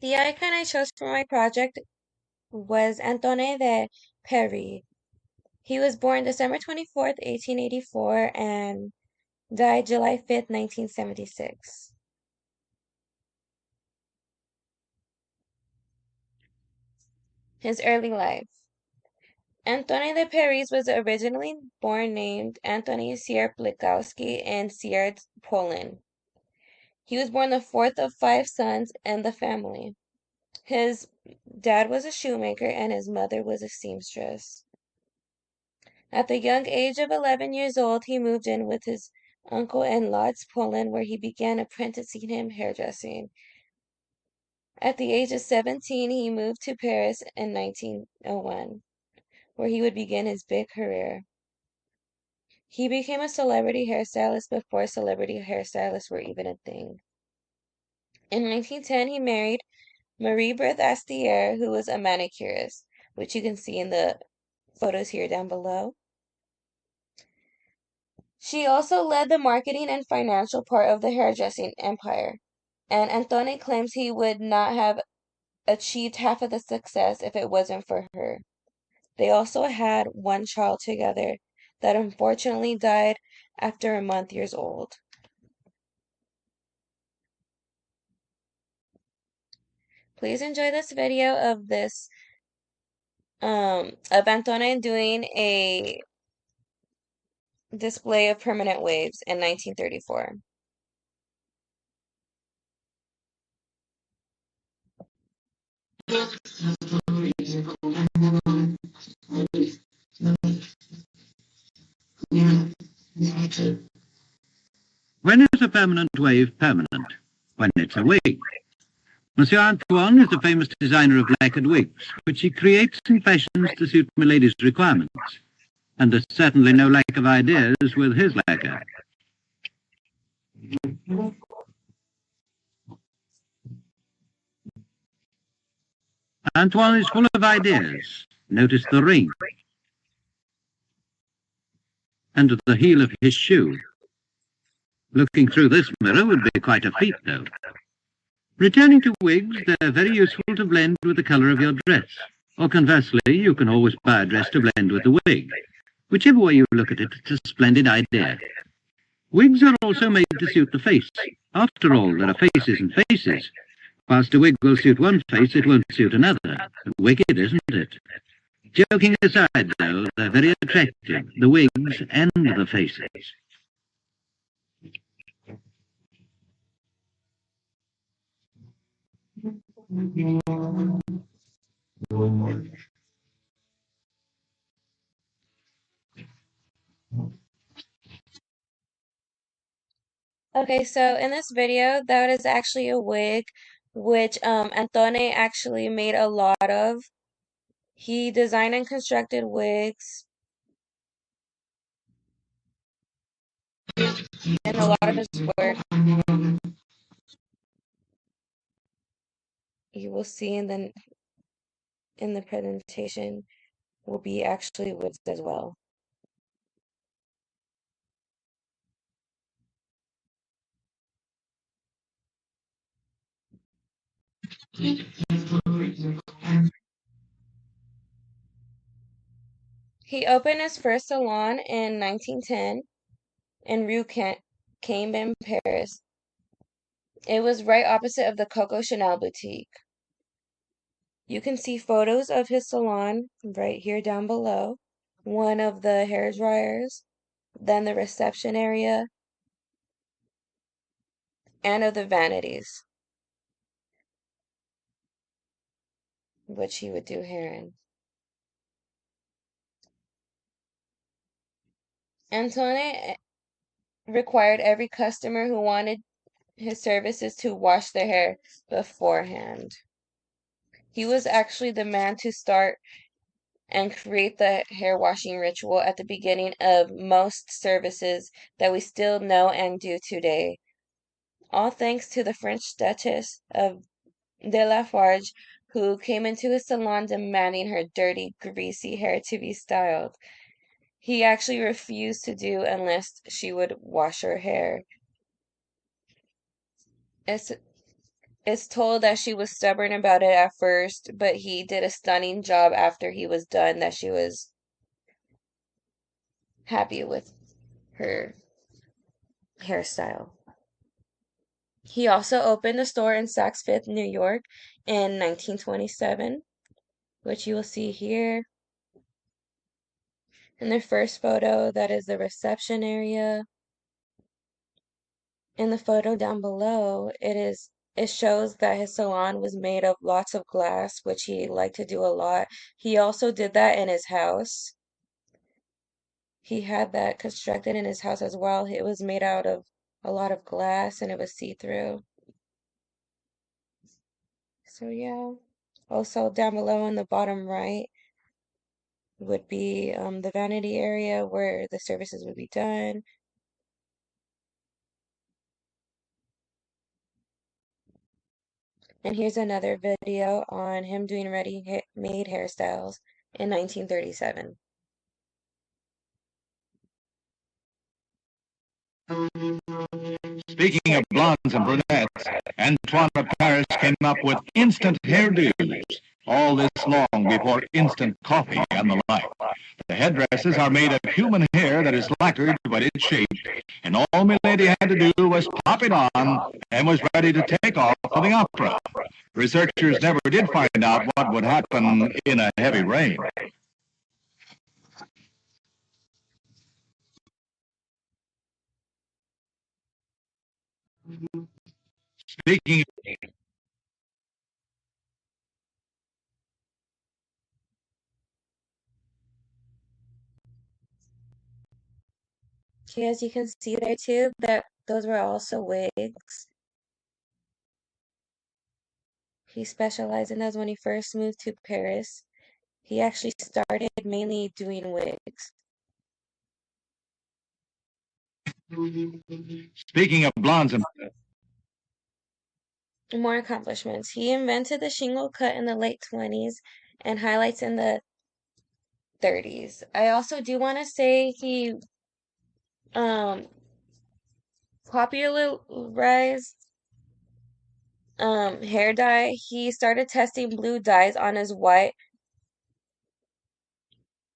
The icon I chose for my project was Antoine de Paris. He was born December 24th, 1884, and died July 5th, 1976. His early life. Antoine de Paris was originally born named Antoni Sierplikowski in Sierz, Poland. He was born the fourth of five sons in the family. His dad was a shoemaker and his mother was a seamstress. At the young age of 11 years old, he moved in with his uncle in Lodz, Poland, where he began apprenticing him hairdressing. At the age of 17, he moved to Paris in 1901, where he would begin his big career. He became a celebrity hairstylist before celebrity hairstylists were even a thing. In 1910, he married Marie Berthe Astier, who was a manicurist, which you can see in the photos here down below. She also led the marketing and financial part of the hairdressing empire, and Antoine claims he would not have achieved half of the success if it wasn't for her. They also had one child together that unfortunately died after a month years old. Please enjoy this video of of Antoine doing a display of permanent waves in 1934. When is a permanent wave permanent? When it's a wig. Monsieur Antoine is a famous designer of lacquered wigs, which he creates and fashions to suit milady's requirements. And there's certainly no lack of ideas with his lacquer. Antoine is full of ideas. Notice the ring. And the heel of his shoe. Looking through this mirror would be quite a feat, though. Returning to wigs, they're very useful to blend with the colour of your dress. Or conversely, you can always buy a dress to blend with the wig. Whichever way you look at it, it's a splendid idea. Wigs are also made to suit the face. After all, there are faces and faces. Whilst a wig will suit one face, it won't suit another. Wicked, isn't it? Joking aside, though, they're very attractive, the wigs and the faces. Okay, so in this video, that is actually a wig, which Antoine actually made a lot of. He designed and constructed wigs and a lot of his work you will see in the presentation will be actually wigs as well. He opened his first salon in 1910 in Rue Cambon, Paris. It was right opposite of the Coco Chanel boutique. You can see photos of his salon right here down below. One of the hair dryers, then the reception area, and of the vanities, which he would do hair in. Antoine required every customer who wanted his services to wash their hair beforehand. He was actually the man to start and create the hair washing ritual at the beginning of most services that we still know and do today. All thanks to the French Duchess of de Lafarge, who came into his salon demanding her dirty, greasy hair to be styled. He actually refused to do unless she would wash her hair. It's told that she was stubborn about it at first, but he did a stunning job after he was done that she was happy with her hairstyle. He also opened a store in Saks Fifth, New York in 1927, which you will see here. In the first photo, that is the reception area. In the photo down below, it shows that his salon was made of lots of glass, which he liked to do a lot. He also did that in his house. He had that constructed in his house as well. It was made out of a lot of glass and it was see-through. So yeah. Also down below in the bottom right would be the vanity area where the services would be done. And here's another video on him doing ready-made hairstyles in 1937. Speaking of blondes and brunettes, Antoine of Paris came up with instant hairdos. All this long before instant coffee and the like. The headdresses are made of human hair that is lacquered but it's shaped, and all Milady had to do was pop it on and was ready to take off for the opera. Researchers never did find out what would happen in a heavy rain. Speaking Okay, as you can see there too, that those were also wigs. He specialized in those when he first moved to Paris. He actually started mainly doing wigs. speaking of blondes and More accomplishments. He invented the shingle cut in the late 20s and highlights in the 30s. I also do want to say he um popularized hair dye. He started testing blue dyes on his white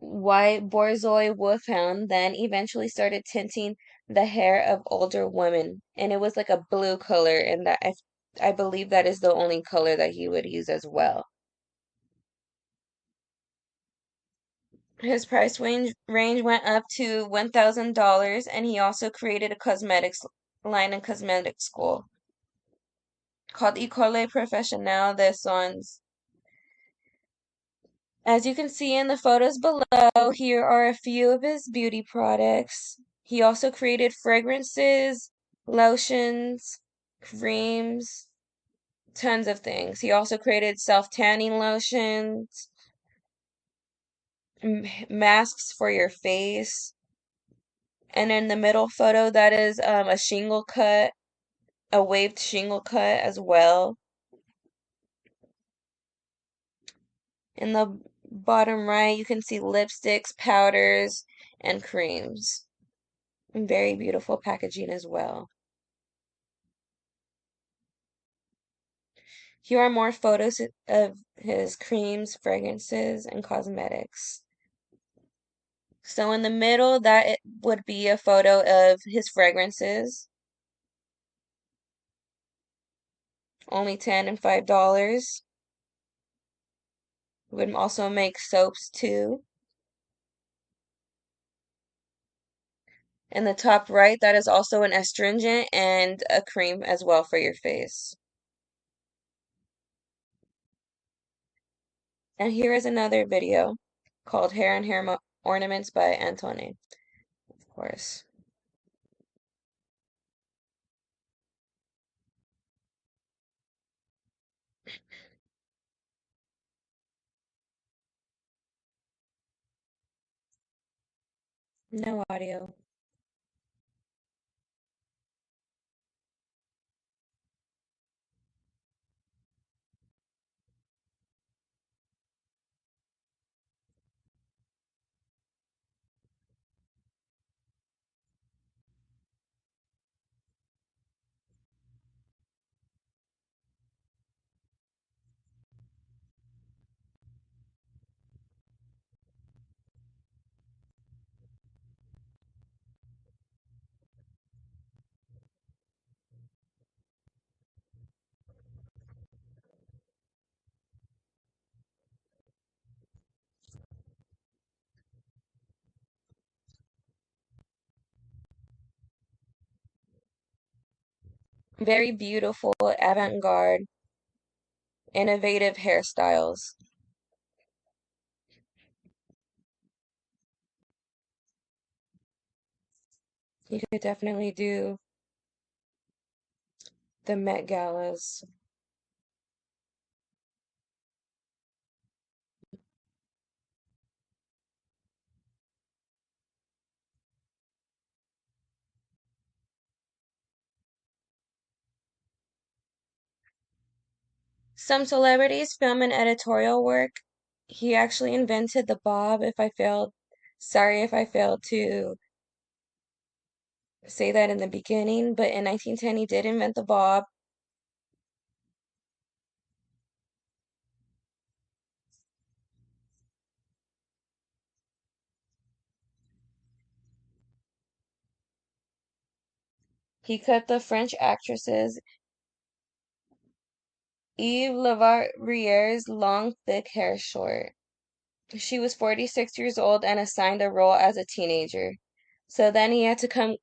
Borzoi wolfhound, then eventually started tinting the hair of older women. And it was like a blue color, and I believe that is the only color that he would use as well. His price range went up to $1,000, and he also created a cosmetics line and cosmetic school called École Professionnelle des Soins. As you can see in the photos below, here are a few of his beauty products. He also created fragrances, lotions, creams, tons of things. He also created self-tanning lotions, masks for your face. And in the middle photo, that is a shingle cut, a waved shingle cut as well. In the bottom right, you can see lipsticks, powders, and creams. Very beautiful packaging as well. Here are more photos of his creams, fragrances, and cosmetics. So in the middle, that would be a photo of his fragrances. Only 10 and $5. Would also make soaps too. In the top right, that is also an astringent and a cream as well for your face. And here is another video called Hair and Hair Ornaments by Antoine, of course. No audio. Very beautiful, avant-garde, innovative hairstyles. You could definitely do the Met Galas. Some celebrities film and editorial work. He actually invented the bob. Sorry if I failed to say that in the beginning, but in 1910 he did invent the bob. He cut the French actresses Eve Levarrier's long, thick hair short. She was 46 years old and assigned a role as a teenager. So then he had to come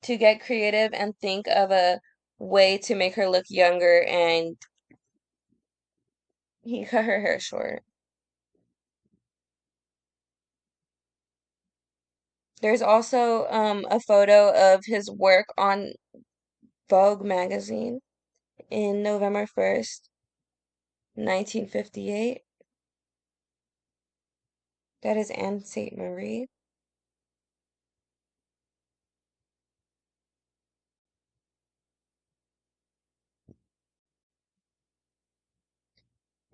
to get creative and think of a way to make her look younger, and he cut her hair short. There's also a photo of his work on Vogue magazine in November 1st, 1958. That is Anne St. Marie.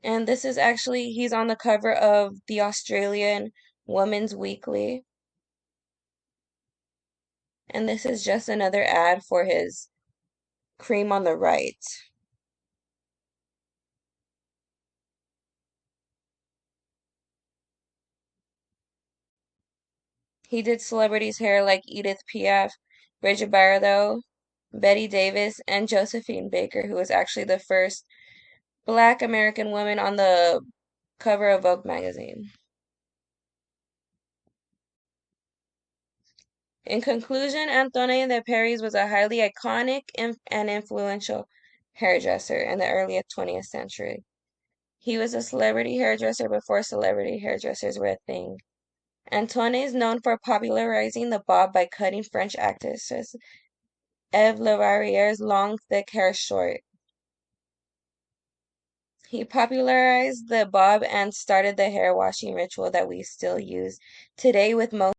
And this is actually, he's on the cover of the Australian Women's Weekly. And this is just another ad for his cream on the right. He did celebrities' hair like Edith Piaf, Bridget Bardot, Betty Davis, and Josephine Baker, who was actually the first Black American woman on the cover of Vogue magazine. In conclusion, Antoine de Paris was a highly iconic and influential hairdresser in the early 20th century. He was a celebrity hairdresser before celebrity hairdressers were a thing. Antoine is known for popularizing the bob by cutting French actress Eve Levarrier's long, thick hair short. He popularized the bob and started the hair washing ritual that we still use today with most